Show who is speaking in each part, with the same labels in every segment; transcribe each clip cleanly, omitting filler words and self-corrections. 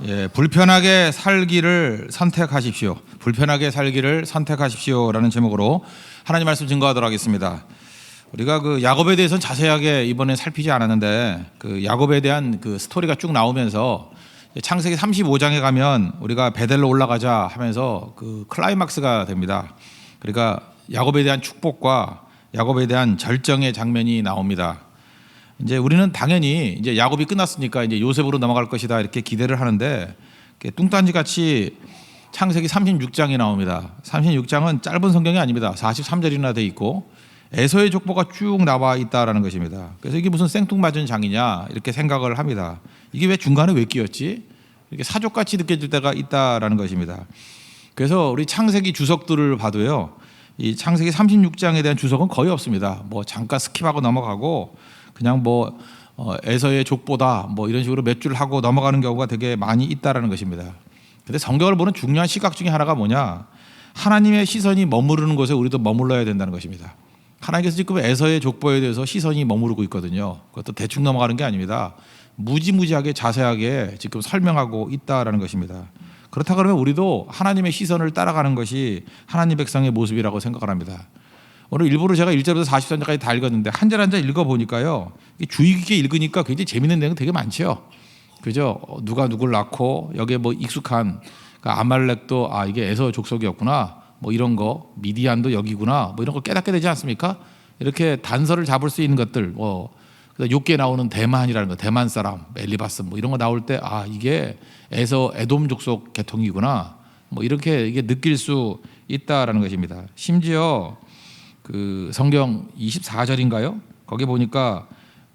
Speaker 1: 예, 불편하게 살기를 선택하십시오. 불편하게 살기를 선택하십시오라는 제목으로 하나님 말씀 증거하도록 하겠습니다. 우리가 그 야곱에 대해서는 자세하게 이번에 살피지 않았는데 그 야곱에 대한 그 스토리가 쭉 나오면서 창세기 35장에 가면 우리가 베델로 올라가자 하면서 그 클라이막스가 됩니다. 그러니까 야곱에 대한 축복과 야곱에 대한 절정의 장면이 나옵니다. 이제 우리는 당연히 이제 야곱이 끝났으니까 이제 요셉으로 넘어갈 것이다 이렇게 기대를 하는데 뚱딴지 같이 창세기 36장이 나옵니다. 36장은 짧은 성경이 아닙니다. 43절이나 돼 있고 에서의 족보가 쭉 나와 있다라는 것입니다. 그래서 이게 무슨 생뚱맞은 장이냐 이렇게 생각을 합니다. 이게 왜 중간에 왜 끼었지? 이렇게 사족같이 느껴질 때가 있다라는 것입니다. 그래서 우리 창세기 주석들을 봐도요, 이 창세기 36장에 대한 주석은 거의 없습니다. 뭐 잠깐 스킵하고 넘어가고 그냥 뭐 에서의 족보다 뭐 이런 식으로 몇 줄 하고 넘어가는 경우가 되게 많이 있다라는 것입니다. 근데 성경을 보는 중요한 시각 중에 하나가 뭐냐? 하나님의 시선이 머무르는 곳에 우리도 머물러야 된다는 것입니다. 하나님께서 지금 에서의 족보에 대해서 시선이 머무르고 있거든요. 그것도 대충 넘어가는 게 아닙니다. 무지무지하게 자세하게 지금 설명하고 있다라는 것입니다. 그렇다 그러면 우리도 하나님의 시선을 따라가는 것이 하나님 백성의 모습이라고 생각을 합니다. 오늘 일부러 제가 1절부터 43절까지 다 읽었는데 한 절 한 절 읽어보니까요, 주의 깊게 읽으니까 굉장히 재밌는 내용 되게 많죠. 그죠? 누가 누굴 낳고 여기에 뭐 익숙한 그러니까 아말렉도 이게 에서 족속이었구나, 뭐 이런 거, 미디안도 여기구나, 뭐 이런 걸 깨닫게 되지 않습니까? 이렇게 단서를 잡을 수 있는 것들, 욥기에 나오는 대만이라는 거, 대만 사람, 엘리바스 뭐 이런 거 나올 때 이게 에서 에돔 족속 계통이구나, 뭐 이렇게 이게 느낄 수 있다라는 것입니다. 심지어 그 성경 24절인가요? 거기 보니까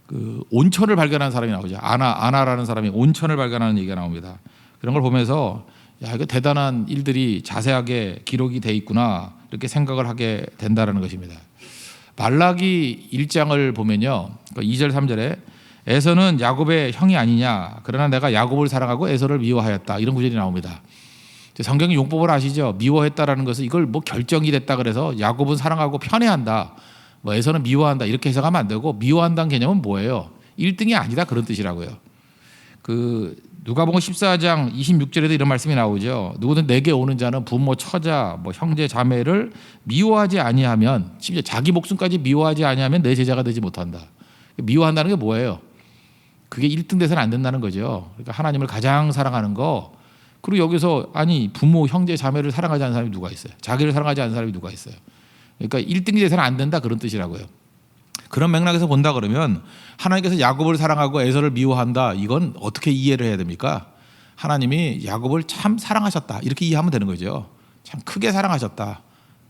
Speaker 1: 그 온천을 발견한 사람이 나오죠. 아나라는 사람이 온천을 발견하는 얘기가 나옵니다. 그런 걸 보면서 이거 대단한 일들이 자세하게 기록이 돼 있구나 이렇게 생각을 하게 된다라는 것입니다. 말라기 1장을 보면요, 2절 3절에 에서는 야곱의 형이 아니냐, 그러나 내가 야곱을 사랑하고 에서를 미워하였다, 이런 구절이 나옵니다. 성경의 용법을 아시죠? 미워했다라는 것은 이걸 뭐 결정이 됐다 그래서 야곱은 사랑하고 편애한다, 뭐 에서는 미워한다 이렇게 해석하면 안 되고, 미워한다는 개념은 뭐예요? 1등이 아니다 그런 뜻이라고요. 그 누가복음 14장 26절에도 이런 말씀이 나오죠. 누구든 내게 오는 자는 부모, 처자, 뭐 형제, 자매를 미워하지 아니하면, 심지어 자기 목숨까지 미워하지 아니하면 내 제자가 되지 못한다. 미워한다는 게 뭐예요? 그게 1등 돼서는 안 된다는 거죠. 그러니까 하나님을 가장 사랑하는 거. 그리고 여기서 부모, 형제, 자매를 사랑하지 않는 사람이 누가 있어요? 자기를 사랑하지 않는 사람이 누가 있어요? 그러니까 1등이 돼서는 안 된다 그런 뜻이라고요. 그런 맥락에서 본다 그러면 하나님께서 야곱을 사랑하고 에서를 미워한다, 이건 어떻게 이해를 해야 됩니까? 하나님이 야곱을 참 사랑하셨다 이렇게 이해하면 되는 거죠. 참 크게 사랑하셨다.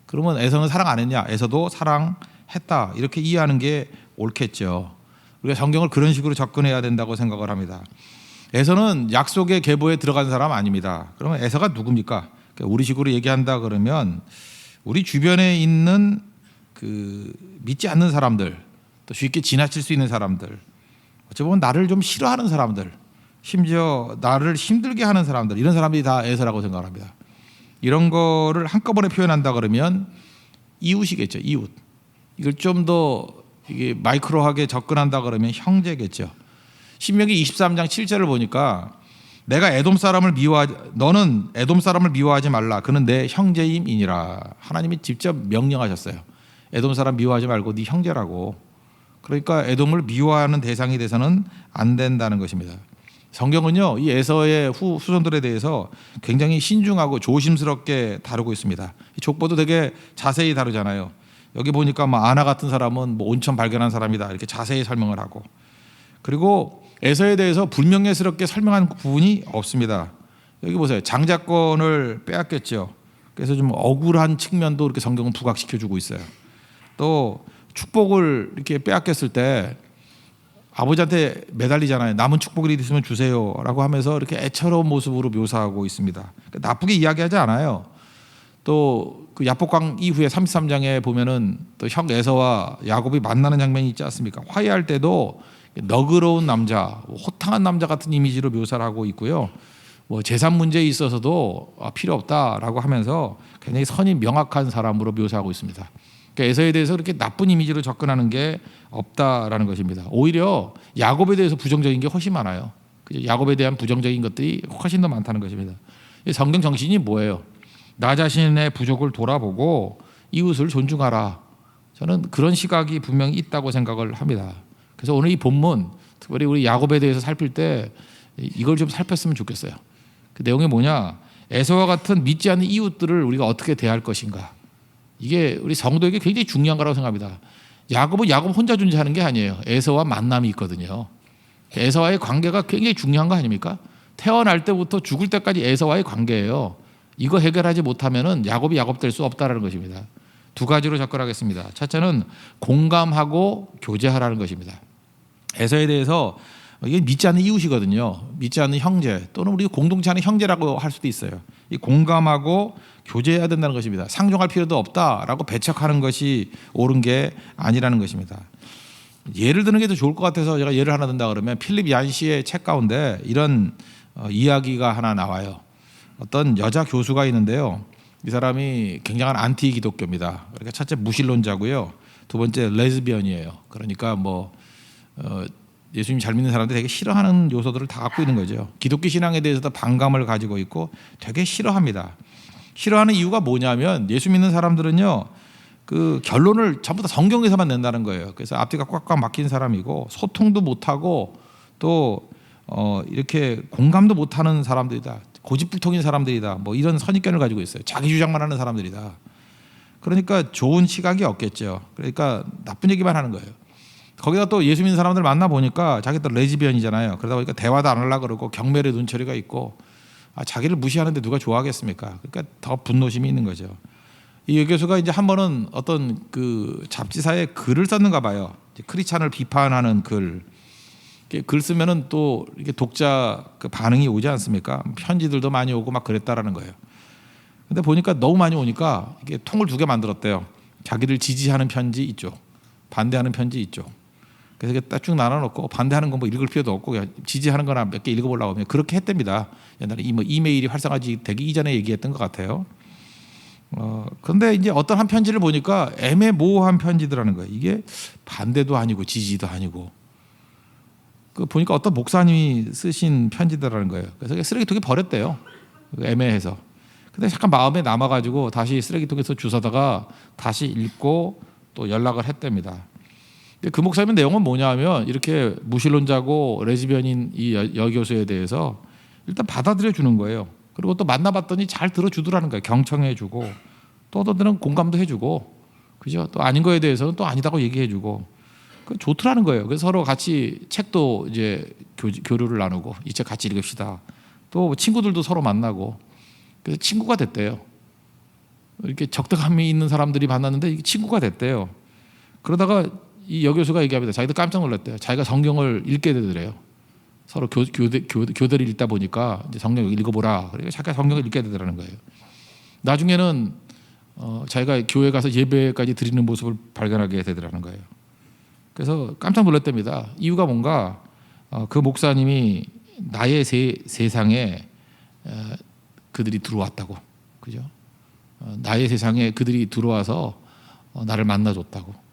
Speaker 1: 그러면 에서는 사랑 안 했냐? 에서도 사랑했다 이렇게 이해하는 게 옳겠죠. 우리가 성경을 그런 식으로 접근해야 된다고 생각을 합니다. 에서는 약속의 계보에 들어간 사람 아닙니다. 그러면 에서가 누굽니까? 우리 식으로 얘기한다 그러면 우리 주변에 있는 그 믿지 않는 사람들, 또 쉽게 지나칠 수 있는 사람들, 어찌 보면 나를 좀 싫어하는 사람들, 심지어 나를 힘들게 하는 사람들, 이런 사람들이 다 에서라고 생각합니다. 이런 거를 한꺼번에 표현한다 그러면 이웃이겠죠. 이웃. 이걸 좀 더 이게 마이크로하게 접근한다 그러면 형제겠죠. 신명기 23장 7절을 보니까 내가 너는 에돔 사람을 미워하지 말라, 그는 내 형제임이니라. 하나님이 직접 명령하셨어요. 에돔 사람 미워하지 말고 네 형제라고. 그러니까 에돔을 미워하는 대상이 돼서는 안 된다는 것입니다. 성경은요, 이 에서의 후손들에 대해서 굉장히 신중하고 조심스럽게 다루고 있습니다. 족보도 되게 자세히 다루잖아요. 여기 보니까 아나 같은 사람은 뭐 온천 발견한 사람이다 이렇게 자세히 설명을 하고, 그리고 에서에 대해서 불명예스럽게 설명한 부분이 없습니다. 여기 보세요. 장자권을 빼앗겼죠. 그래서 좀 억울한 측면도 이렇게 성경은 부각시켜주고 있어요. 또 축복을 이렇게 빼앗겼을 때 아버지한테 매달리잖아요. 남은 축복이 있으면 주세요라고 하면서 이렇게 애처로운 모습으로 묘사하고 있습니다. 나쁘게 이야기하지 않아요. 또 그 야복강 이후에 33장에 보면은 또 형 에서와 야곱이 만나는 장면이 있지 않습니까? 화해할 때도 너그러운 남자, 호탕한 남자 같은 이미지로 묘사를 하고 있고요. 뭐 재산 문제에 있어서도 필요 없다라고 하면서 굉장히 선이 명확한 사람으로 묘사하고 있습니다. 그러니까 에서에 대해서 그렇게 나쁜 이미지로 접근하는 게 없다라는 것입니다. 오히려 야곱에 대해서 부정적인 게 훨씬 많아요. 야곱에 대한 부정적인 것들이 훨씬 더 많다는 것입니다. 성경 정신이 뭐예요? 나 자신의 부족을 돌아보고 이웃을 존중하라. 저는 그런 시각이 분명히 있다고 생각을 합니다. 그래서 오늘 이 본문, 특별히 우리 야곱에 대해서 살필 때 이걸 좀 살폈으면 좋겠어요. 그 내용이 뭐냐? 에서와 같은 믿지 않는 이웃들을 우리가 어떻게 대할 것인가? 이게 우리 성도에게 굉장히 중요한 거라고 생각합니다. 야곱은 야곱 혼자 존재하는 게 아니에요. 에서와 만남이 있거든요. 에서와의 관계가 굉장히 중요한 거 아닙니까? 태어날 때부터 죽을 때까지 에서와의 관계예요. 이거 해결하지 못하면은 야곱이 야곱 될 수 없다라는 것입니다. 두 가지로 접근하겠습니다. 첫째는 공감하고 교제하라는 것입니다. 에서에 대해서 이게 믿지 않는 이웃이거든요. 믿지 않는 형제 또는 우리 공동체 안의 형제라고 할 수도 있어요. 이 공감하고 교제해야 된다는 것입니다. 상종할 필요도 없다라고 배척하는 것이 옳은 게 아니라는 것입니다. 예를 드는 게 더 좋을 것 같아서 제가 예를 하나 든다 그러면 필립 얀시의 책 가운데 이런 이야기가 하나 나와요. 어떤 여자 교수가 있는데요. 이 사람이 굉장한 안티 기독교입니다. 그러니까 첫째 무신론자고요. 두 번째 레즈비언이에요. 그러니까 예수님 잘 믿는 사람들이 되게 싫어하는 요소들을 다 갖고 있는 거죠. 기독교 신앙에 대해서도 반감을 가지고 있고 되게 싫어합니다. 싫어하는 이유가 뭐냐면 예수 믿는 사람들은요. 그 결론을 전부 다 성경에서만 낸다는 거예요. 그래서 앞뒤가 꽉꽉 막힌 사람이고 소통도 못하고 또 이렇게 공감도 못하는 사람들이다. 고집불통인 사람들이다. 이런 선입견을 가지고 있어요. 자기 주장만 하는 사람들이다. 그러니까 좋은 시각이 없겠죠. 그러니까 나쁜 얘기만 하는 거예요. 거기다 또 예수 믿는 사람들 만나 보니까 자기도 레즈비언이잖아요. 그러다 보니까 대화도 안 하려고 그러고 경멸의 눈초리가 있고 자기를 무시하는데 누가 좋아하겠습니까? 그러니까 더 분노심이 있는 거죠. 이 교수가 이제 한 번은 어떤 그 잡지사에 글을 썼는가 봐요. 크리스찬을 비판하는 글 쓰면은 또 이게 독자 그 반응이 오지 않습니까? 편지들도 많이 오고 막 그랬다라는 거예요. 근데 보니까 너무 많이 오니까 이게 통을 2개 만들었대요. 자기를 지지하는 편지 이쪽, 반대하는 편지 이쪽. 그래서 이게 딱 쭉 나눠놓고 반대하는 건 읽을 필요도 없고 그냥 지지하는 거나 몇 개 읽어보려고 하면 그렇게 했답니다. 옛날에 이메일이 활성화되기 이전에 얘기했던 것 같아요. 그런데 이제 어떤 한 편지를 보니까 애매모호한 편지더라는 거예요. 이게 반대도 아니고 지지도 아니고. 그 보니까 어떤 목사님이 쓰신 편지더라는 거예요. 그래서 쓰레기통에 버렸대요. 애매해서. 근데 잠깐 마음에 남아가지고 다시 쓰레기통에서 주워다가 다시 읽고 또 연락을 했답니다. 근데 그 목사님 내용은 뭐냐면 이렇게 무신론자고 레즈비언인 이 여교수에 대해서 일단 받아들여 주는 거예요. 그리고 또 만나봤더니 잘 들어주더라는 거예요. 경청해주고 또 어떤 데는 공감도 해주고 그죠? 또 아닌 거에 대해서는 또 아니다고 얘기해주고 좋더라는 거예요. 그래서 서로 같이 책도 이제 교류를 나누고 이 책 같이 읽읍시다. 또 친구들도 서로 만나고 그래서 친구가 됐대요. 이렇게 적대감이 있는 사람들이 만났는데 친구가 됐대요. 그러다가 이 여교수가 얘기합니다. 자기도 깜짝 놀랐대요. 자기가 성경을 읽게 되더래요. 서로 교대를 읽다 보니까 이제 성경을 읽어보라. 그러니까 자기가 성경을 읽게 되더라는 거예요. 나중에는 자기가 교회 가서 예배까지 드리는 모습을 발견하게 되더라는 거예요. 그래서 깜짝 놀랐답니다. 이유가 뭔가 그 목사님이 나의 세상에 그들이 들어왔다고, 그죠? 나의 세상에 그들이 들어와서 나를 만나줬다고.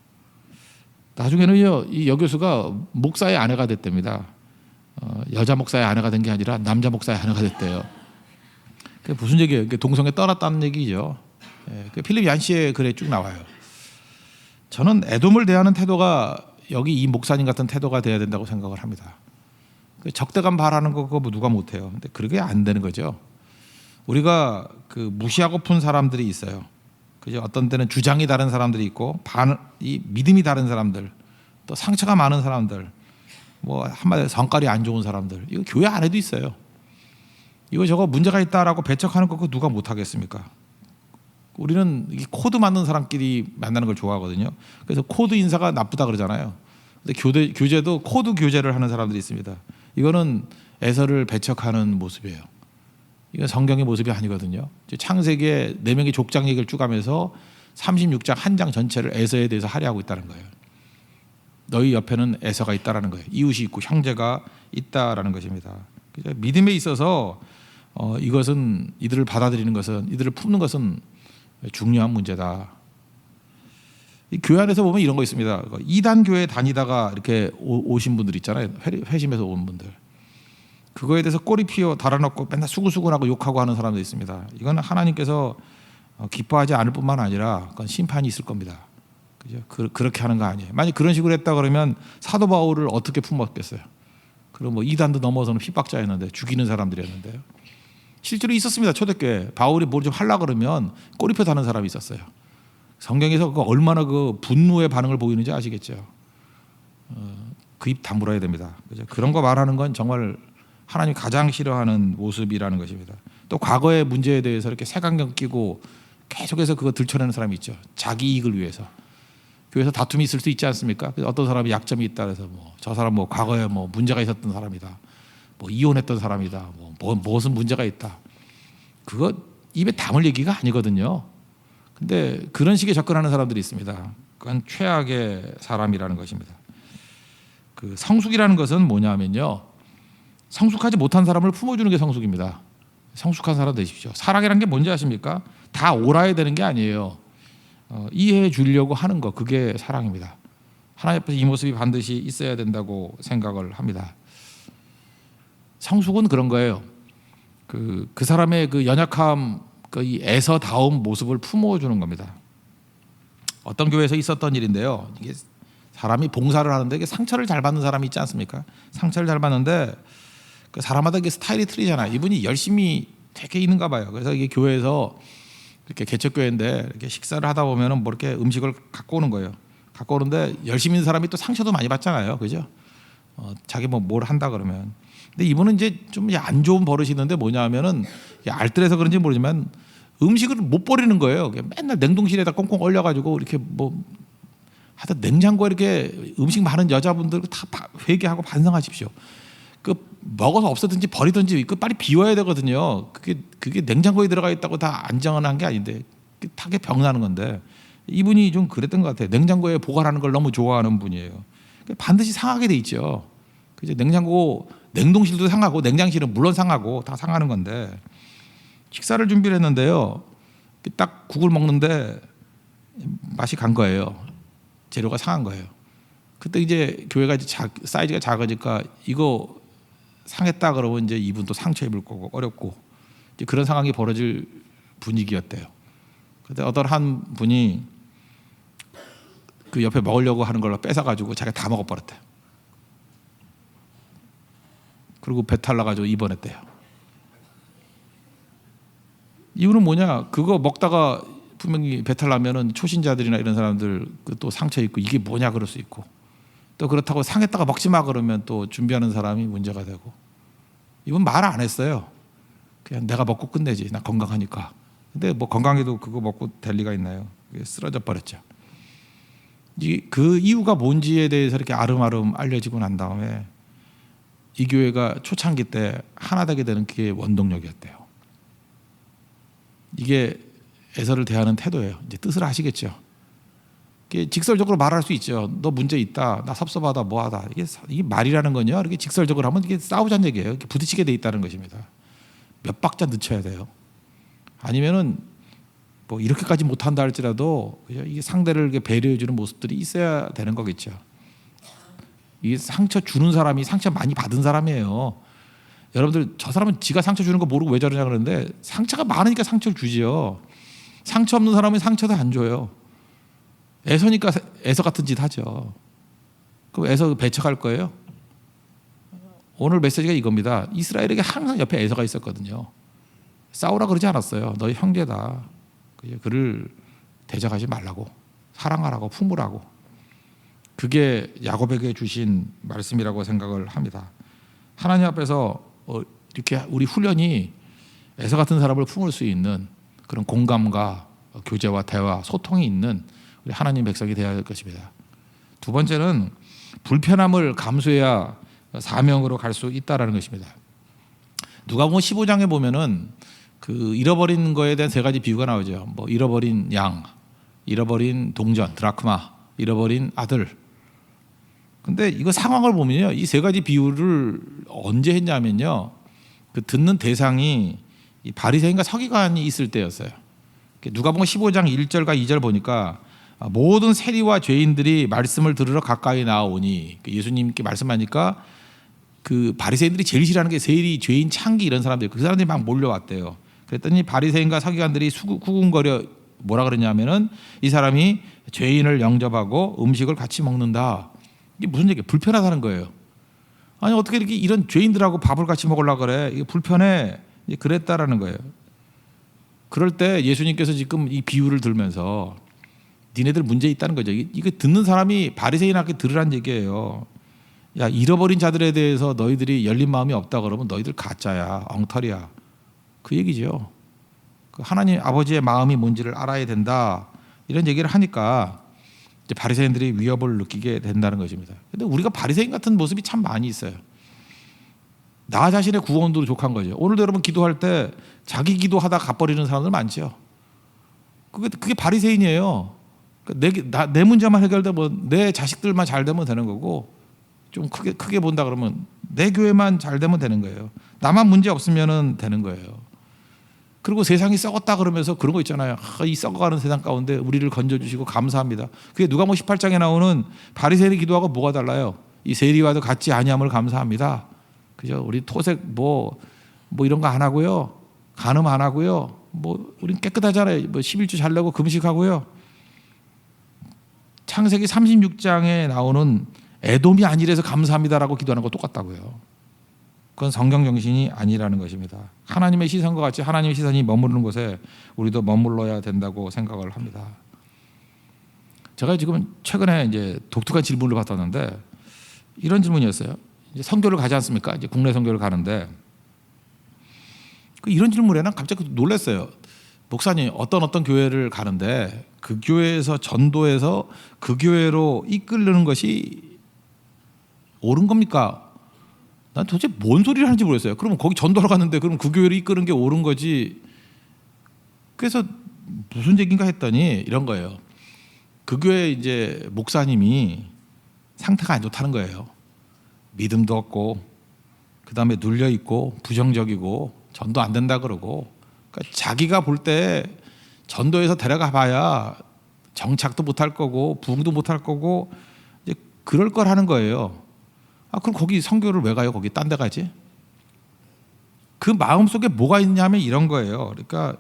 Speaker 1: 나중에는요, 이 여교수가 목사의 아내가 됐답니다. 여자 목사의 아내가 된 게 아니라 남자 목사의 아내가 됐대요. 그게 무슨 얘기예요? 동성애 떠났다는 얘기죠. 그 필립 얀시의 글에 쭉 나와요. 저는 애돔을 대하는 태도가 여기 이 목사님 같은 태도가 돼야 된다고 생각을 합니다. 그 적대감 바라는 거 그거 누가 못해요. 근데 그게 안 되는 거죠. 우리가 그 무시하고픈 사람들이 있어요. 그죠? 어떤 때는 주장이 다른 사람들이 있고 이 믿음이 다른 사람들, 또 상처가 많은 사람들, 한마디로 성깔이 안 좋은 사람들. 이거 교회 안에도 있어요. 이거 저거 문제가 있다라고 배척하는 거 그거 누가 못하겠습니까? 우리는 이 코드 맞는 사람끼리 만나는 걸 좋아하거든요. 그래서 코드 인사가 나쁘다 그러잖아요. 근데 교제도 코드 교제를 하는 사람들이 있습니다. 이거는 에서를 배척하는 모습이에요. 이건 성경의 모습이 아니거든요. 창세기에 4명의 족장 얘기를 쭉 하면서 36장 한 장 전체를 에서에 대해서 할애하고 있다는 거예요. 너희 옆에는 에서가 있다라는 거예요. 이웃이 있고 형제가 있다라는 것입니다. 믿음에 있어서 이것은 이들을 받아들이는 것은 이들을 품는 것은 중요한 문제다. 이 교회 안에서 보면 이런 거 있습니다. 이단 교회 다니다가 이렇게 오신 분들 있잖아요. 회심에서 온 분들. 그거에 대해서 꼬리 피어 달아놓고 맨날 수구수구하고 욕하고 하는 사람도 있습니다. 이건 하나님께서 기뻐하지 않을 뿐만 아니라 그건 심판이 있을 겁니다. 그죠? 그렇게 하는 거 아니에요. 만약 그런 식으로 했다 그러면 사도 바울을 어떻게 품었겠어요? 그럼 뭐 이단도 넘어서는 핍박자였는데 죽이는 사람들이었는데요. 실제로 있었습니다. 초대교회 바울이 뭘 좀 하려고 그러면 꼬리표 다는 사람이 있었어요. 성경에서 그 얼마나 그 분노의 반응을 보이는지 아시겠죠? 그 입 다물어야 됩니다. 그죠? 그런 거 말하는 건 정말 하나님이 가장 싫어하는 모습이라는 것입니다. 또 과거의 문제에 대해서 이렇게 색안경 끼고 계속해서 그거 들춰내는 사람이 있죠. 자기 이익을 위해서. 교회에서 다툼이 있을 수 있지 않습니까? 그래서 어떤 사람이 약점이 있다 그래서 뭐 저 사람 뭐 과거에 뭐 문제가 있었던 사람이다. 뭐 이혼했던 사람이다. 뭐 무슨 문제가 있다. 그거 입에 담을 얘기가 아니거든요. 근데 그런 식의 접근하는 사람들이 있습니다. 그건 최악의 사람이라는 것입니다. 그 성숙이라는 것은 뭐냐면요. 성숙하지 못한 사람을 품어주는 게 성숙입니다. 성숙한 사람 되십시오. 사랑이라는 게 뭔지 아십니까? 다 옳아야 되는 게 아니에요. 이해해 주려고 하는 거, 그게 사랑입니다. 하나님 앞에서 이 모습이 반드시 있어야 된다고 생각을 합니다. 성숙은 그런 거예요. 그 사람의 그 연약함, 이 애서다운 모습을 품어주는 겁니다. 어떤 교회에서 있었던 일인데요. 이게 사람이 봉사를 하는데 이게 상처를 잘 받는 사람이 있지 않습니까? 상처를 잘 받는데 그 사람마다 이게 스타일이 틀리잖아요. 이분이 열심히 되게 있는가 봐요. 그래서 이게 교회에서 이렇게 개척교회인데 이렇게 식사를 하다 보면은 뭐 이렇게 음식을 갖고 오는 거예요. 갖고 오는데 열심히 있는 사람이 또 상처도 많이 받잖아요. 그죠? 자기 뭐 뭘 한다 그러면. 근데 이분은 이제 좀 안 좋은 버릇이 있는데 뭐냐면은 알뜰해서 그런지 모르지만 음식을 못 버리는 거예요. 맨날 냉동실에다 꽁꽁 얼려가지고 이렇게 뭐 하여튼 냉장고에 이렇게 음식 많은 여자분들 다 회개하고 반성하십시오. 그 먹어서 없애든지 버리든지 그 빨리 비워야 되거든요. 그게 냉장고에 들어가 있다고 다 안정한 게 아닌데 타게 병나는 건데 이분이 좀 그랬던 것 같아요. 냉장고에 보관하는 걸 너무 좋아하는 분이에요. 반드시 상하게 돼 있죠. 그죠? 냉동실도 상하고 냉장실은 물론 상하고 다 상하는 건데 식사를 준비를 했는데요. 딱 국을 먹는데 맛이 간 거예요. 재료가 상한 거예요. 그때 이제 교회가 이제 사이즈가 작으니까 이거 상했다 그러면 이제 이분 또 상처 입을 거고 어렵고 이제 그런 상황이 벌어질 분위기였대요. 그때 어떤 한 분이 그 옆에 먹으려고 하는 걸로 뺏어가지고 자기가 다 먹어버렸대요. 그리고 배탈 나가지고 입원했대요. 이유는 뭐냐? 그거 먹다가 분명히 배탈 나면은 초신자들이나 이런 사람들 또 상처 있고 이게 뭐냐 그럴 수 있고 또 그렇다고 상했다가 먹지 마 그러면 또 준비하는 사람이 문제가 되고 이분 말 안 했어요. 그냥 내가 먹고 끝내지. 나 건강하니까. 근데 뭐 건강해도 그거 먹고 될 리가 있나요? 쓰러져 버렸죠. 그 이유가 뭔지에 대해서 이렇게 아름아름 알려지고 난 다음에 이 교회가 초창기 때 하나 되게 되는 게 원동력이었대요. 이게 에서를 대하는 태도예요. 이제 뜻을 아시겠죠. 직설적으로 말할 수 있죠. 너 문제 있다. 나 섭섭하다. 뭐하다. 이게 말이라는 건요. 이렇게 직설적으로 하면 이게 싸우자는 얘기예요. 이렇게 부딪히게 돼 있다는 것입니다. 몇 박자 늦춰야 돼요. 아니면은 뭐 이렇게까지 못한다 할지라도 이게 상대를 이렇게 배려해주는 모습들이 있어야 되는 거겠죠. 이게 상처 주는 사람이 상처 많이 받은 사람이에요. 여러분들 저 사람은 지가 상처 주는 거 모르고 왜 저러냐 그러는데 상처가 많으니까 상처를 주지요. 상처 없는 사람은 상처도 안 줘요. 애서니까 애서 같은 짓 하죠. 그럼 애서 배척할 거예요? 오늘 메시지가 이겁니다. 이스라엘에게 항상 옆에 애서가 있었거든요. 싸우라 그러지 않았어요. 너희 형제다. 그를 대적하지 말라고, 사랑하라고, 품으라고. 그게 야곱에게 주신 말씀이라고 생각을 합니다. 하나님 앞에서 이렇게 우리 훈련이 애서 같은 사람을 품을 수 있는 그런 공감과 교제와 대화, 소통이 있는 우리 하나님 백성이 되어야 할 것입니다. 두 번째는 불편함을 감수해야 사명으로 갈 수 있다라는 것입니다. 누가복음 15장에 보면은 그 잃어버린 거에 대한 세 가지 비유가 나오죠. 뭐 잃어버린 양, 잃어버린 동전, 드라크마, 잃어버린 아들. 근데 이거 상황을 보면요, 이 세 가지 비유를 언제 했냐면요, 그 듣는 대상이 이 바리새인과 서기관이 있을 때였어요. 누가복음 15장 1절과 2절 보니까 모든 세리와 죄인들이 말씀을 들으러 가까이 나오니 예수님께 말씀하니까 그 바리새인들이 제일 싫어하는 게 세리, 죄인, 창기 이런 사람들. 그 사람들이 막 몰려왔대요. 그랬더니 바리새인과 서기관들이 후궁거려 뭐라 그러냐면은 이 사람이 죄인을 영접하고 음식을 같이 먹는다. 이게 무슨 얘기예요? 불편하다는 거예요. 아니 어떻게 이렇게 이런 죄인들하고 밥을 같이 먹으려고 그래? 이게 불편해. 그랬다라는 거예요. 그럴 때 예수님께서 지금 이 비유를 들면서 니네들 문제 있다는 거죠. 이거 듣는 사람이 바리새인한테 들으란 얘기예요. 야, 잃어버린 자들에 대해서 너희들이 열린 마음이 없다 그러면 너희들 가짜야, 엉터리야. 그 얘기죠. 하나님 아버지의 마음이 뭔지를 알아야 된다. 이런 얘기를 하니까 이제 바리새인들이 위협을 느끼게 된다는 것입니다. 근데 우리가 바리새인 같은 모습이 참 많이 있어요. 나 자신의 구원도 부족한 거죠. 오늘도 여러분 기도할 때 자기 기도하다 갚버리는 사람들 많죠. 그게 바리새인이에요. 내 문제만 해결되면 내 자식들만 잘 되면 되는 거고, 좀 크게 본다 그러면 내 교회만 잘 되면 되는 거예요. 나만 문제 없으면 되는 거예요. 그리고 세상이 썩었다 그러면서 그런 거 있잖아요. 이 썩어가는 세상 가운데 우리를 건져주시고 감사합니다. 그게 누가복음 18장에 나오는 바리새인의 기도하고 뭐가 달라요? 이 세리와도 같지 아니함을 감사합니다. 그죠? 우리 토색 뭐 이런 거 안 하고요. 간음 안 하고요. 우린 깨끗하잖아요. 11주 잘 내고 금식하고요. 창세기 36장에 나오는 에돔이 아니라서 감사합니다라고 기도하는 거 똑같다고요. 그건 성경 정신이 아니라는 것입니다. 하나님의 시선과 같이 하나님의 시선이 머무르는 곳에 우리도 머물러야 된다고 생각을 합니다. 제가 지금 최근에 이제 독특한 질문을 받았는데 이런 질문이었어요. 이제 선교를 가지 않습니까? 이제 국내 선교를 가는데 이런 질문에 난 갑자기 놀랐어요. 목사님 어떤 교회를 가는데 그 교회에서 전도해서 그 교회로 이끌는 것이 옳은 겁니까? 난 도대체 뭔 소리를 하는지 모르겠어요. 그러면 거기 전도하러 갔는데 그럼 그 교회를 이끄는 게 옳은 거지. 그래서 무슨 얘기인가 했더니 이런 거예요. 그 교회 이제 목사님이 상태가 안 좋다는 거예요. 믿음도 없고, 그 다음에 눌려 있고, 부정적이고, 전도 안 된다 그러고, 그러니까 자기가 볼 때 전도해서 데려가 봐야 정착도 못할 거고, 부흥도 못할 거고, 이제 그럴 걸 하는 거예요. 그럼 거기 선교를 왜 가요? 거기 딴 데 가지? 그 마음 속에 뭐가 있냐면 이런 거예요. 그러니까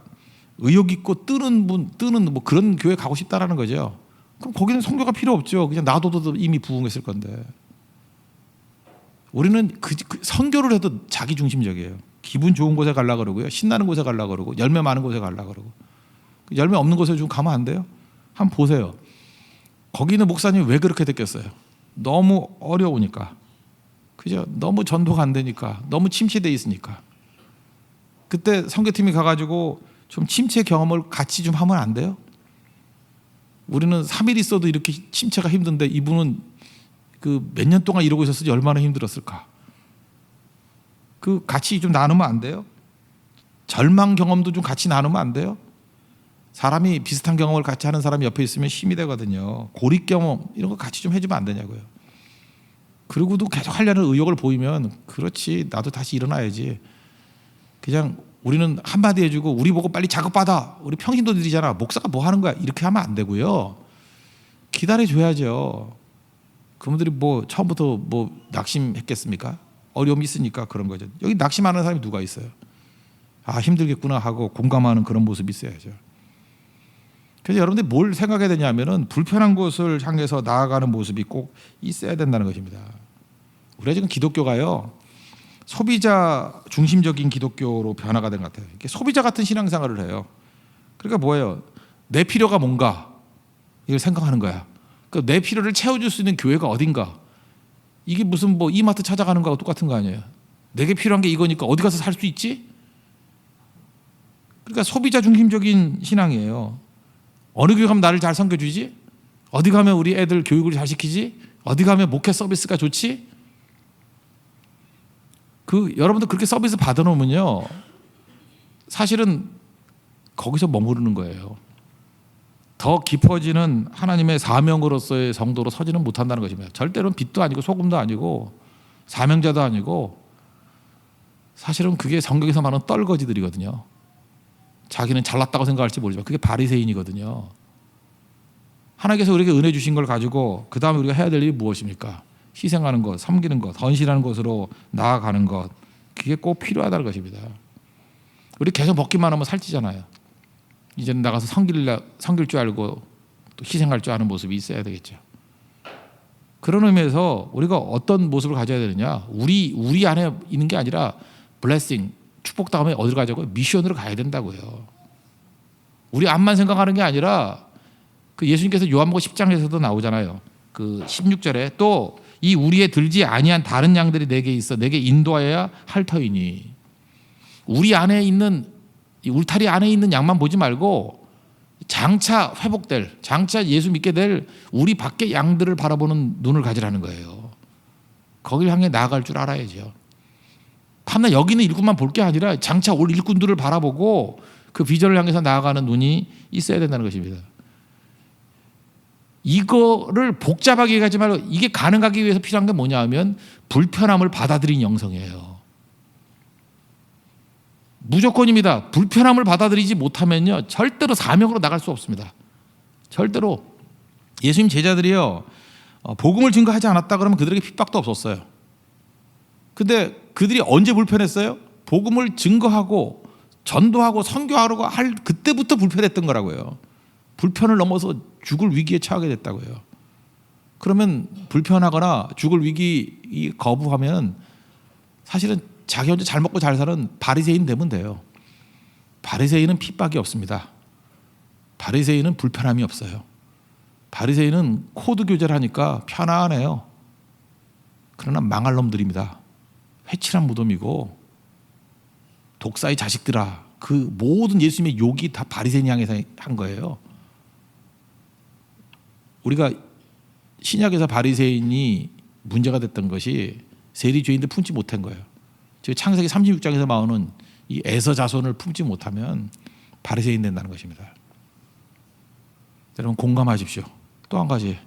Speaker 1: 의욕 있고 뜨는 그런 교회 가고 싶다라는 거죠. 그럼 거기는 선교가 필요 없죠. 그냥 놔둬도 이미 부흥했을 건데. 우리는 그 선교를 해도 자기 중심적이에요. 기분 좋은 곳에 가려고 그러고요. 신나는 곳에 가려고 그러고 열매 많은 곳에 가려고 그러고. 열매 없는 곳에 좀 가면 안 돼요? 한번 보세요. 거기 있는 목사님이 왜 그렇게 됐겠어요? 너무 어려우니까. 그죠? 너무 전도가 안 되니까. 너무 침체되어 있으니까. 그때 선교팀이 가가지고 좀 침체 경험을 같이 좀 하면 안 돼요? 우리는 3일 있어도 이렇게 침체가 힘든데 이분은 그 몇 년 동안 이러고 있었으니 얼마나 힘들었을까? 그 같이 좀 나누면 안 돼요? 절망 경험도 좀 같이 나누면 안 돼요? 사람이 비슷한 경험을 같이 하는 사람이 옆에 있으면 힘이 되거든요. 고립 경험 이런 거 같이 좀 해주면 안 되냐고요. 그리고도 계속 하려는 의욕을 보이면 그렇지 나도 다시 일어나야지. 그냥 우리는 한마디 해주고 우리 보고 빨리 작업받아. 우리 평신도 드리잖아. 목사가 뭐 하는 거야. 이렇게 하면 안 되고요. 기다려줘야죠. 그분들이 처음부터 낙심했겠습니까? 어려움이 있으니까 그런 거죠. 여기 낙심하는 사람이 누가 있어요? 힘들겠구나 하고 공감하는 그런 모습이 있어야죠. 그래서 여러분들이 뭘 생각해야 되냐면은 불편한 곳을 향해서 나아가는 모습이 꼭 있어야 된다는 것입니다. 우리가 지금 기독교가요. 소비자 중심적인 기독교로 변화가 된 것 같아요. 이렇게 소비자 같은 신앙생활을 해요. 그러니까 뭐예요? 내 필요가 뭔가 이걸 생각하는 거야. 그러니까 내 필요를 채워줄 수 있는 교회가 어딘가. 이게 무슨 이마트 찾아가는 거하고 똑같은 거 아니에요? 내게 필요한 게 이거니까 어디 가서 살 수 있지? 그러니까 소비자 중심적인 신앙이에요. 어느 교회 가면 나를 잘 섬겨주지? 어디 가면 우리 애들 교육을 잘 시키지? 어디 가면 목회 서비스가 좋지? 여러분들 그렇게 서비스 받아놓으면요, 사실은 거기서 머무르는 거예요. 더 깊어지는 하나님의 사명으로서의 성도로 서지는 못한다는 것입니다. 절대로는 빛도 아니고 소금도 아니고 사명자도 아니고 사실은 그게 성경에서 말하는 떨거지들이거든요. 자기는 잘났다고 생각할지 모르지만 그게 바리새인이거든요. 하나님께서 우리에게 은혜 주신 걸 가지고 그 다음에 우리가 해야 될 일이 무엇입니까? 희생하는 것, 섬기는 것, 헌신하는 것으로 나아가는 것, 그게 꼭 필요하다는 것입니다. 우리 계속 먹기만 하면 살찌잖아요. 이제는 나가서 섬길 줄 알고 또 희생할 줄 아는 모습이 있어야 되겠죠. 그런 의미에서 우리가 어떤 모습을 가져야 되느냐, 우리 안에 있는 게 아니라 블레싱, 축복 다음에 어디로 가자고요? 미션으로 가야 된다고요. 우리 안만 생각하는 게 아니라 그 예수님께서 요한복음 10장에서도 나오잖아요. 그 16절에 또 이 우리에 들지 아니한 다른 양들이 내게 있어 내게 인도하여야 할 터이니, 우리 안에 있는 이 울타리 안에 있는 양만 보지 말고 장차 회복될, 장차 예수 믿게 될 우리 밖의 양들을 바라보는 눈을 가지라는 거예요. 거길 향해 나아갈 줄 알아야죠. 밤낮 여기 있는 일꾼만 볼 게 아니라 장차 올 일꾼들을 바라보고 그 비전을 향해서 나아가는 눈이 있어야 된다는 것입니다. 이거를 복잡하게 얘기하지 말고 이게 가능하기 위해서 필요한 게 뭐냐 하면 불편함을 받아들인 영성이에요. 무조건입니다. 불편함을 받아들이지 못하면요 절대로 사명으로 나갈 수 없습니다. 절대로. 예수님 제자들이요 복음을 증거하지 않았다 그러면 그들에게 핍박도 없었어요. 근데 그들이 언제 불편했어요? 복음을 증거하고 전도하고 선교하려고 할 그때부터 불편했던 거라고요. 불편을 넘어서 죽을 위기에 처하게 됐다고요. 그러면 불편하거나 죽을 위기 거부하면 사실은 자기 혼자 잘 먹고 잘 사는 바리새인 되면 돼요. 바리새인은 핍박이 없습니다. 바리새인은 불편함이 없어요. 바리새인은 코드 교제를 하니까 편안해요. 그러나 망할 놈들입니다. 회칠한 무덤이고 독사의 자식들아, 그 모든 예수님의 욕이 다 바리새인 향해서 한 거예요. 우리가 신약에서 바리새인이 문제가 됐던 것이 세리죄인들 품지 못한 거예요. 즉 창세기 36장에서 나오는 이 에서 자손을 품지 못하면 바리새인 된다는 것입니다. 여러분 공감하십시오. 또 한 가지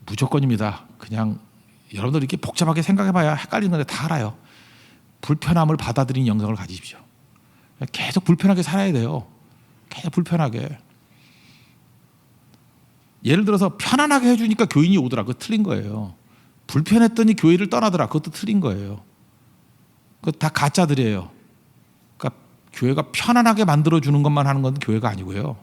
Speaker 1: 무조건입니다. 그냥 여러분들 이렇게 복잡하게 생각해봐야 헷갈리는 건데 다 알아요. 불편함을 받아들인 영성을 가지십시오. 계속 불편하게 살아야 돼요. 계속 불편하게. 예를 들어서 편안하게 해주니까 교인이 오더라. 그거 틀린 거예요. 불편했더니 교회를 떠나더라. 그것도 틀린 거예요. 그거 다 가짜들이에요. 그러니까 교회가 편안하게 만들어주는 것만 하는 건 교회가 아니고요.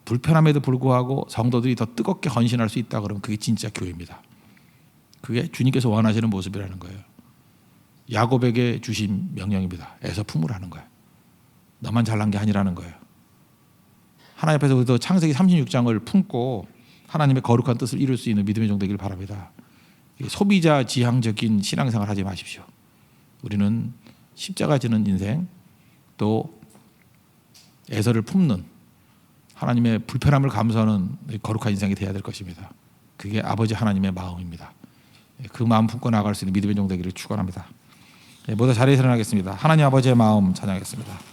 Speaker 1: 불편함에도 불구하고 성도들이 더 뜨겁게 헌신할 수 있다 그러면 그게 진짜 교회입니다. 그게 주님께서 원하시는 모습이라는 거예요. 야곱에게 주신 명령입니다. 애서 품으라는 거예요. 너만 잘난 게 아니라는 거예요. 하나님 앞에서 우리도 창세기 36장을 품고 하나님의 거룩한 뜻을 이룰 수 있는 믿음의 종 되길 바랍니다. 소비자 지향적인 신앙생활 하지 마십시오. 우리는 십자가 지는 인생, 또 애서를 품는 하나님의 불편함을 감수하는 거룩한 인생이 되어야 될 것입니다. 그게 아버지 하나님의 마음입니다. 그 마음 품고 나아갈 수 있는 믿음의 종 되기를 축원합니다. 모두 자리에서 일어나겠습니다. 하나님 아버지의 마음 찬양하겠습니다.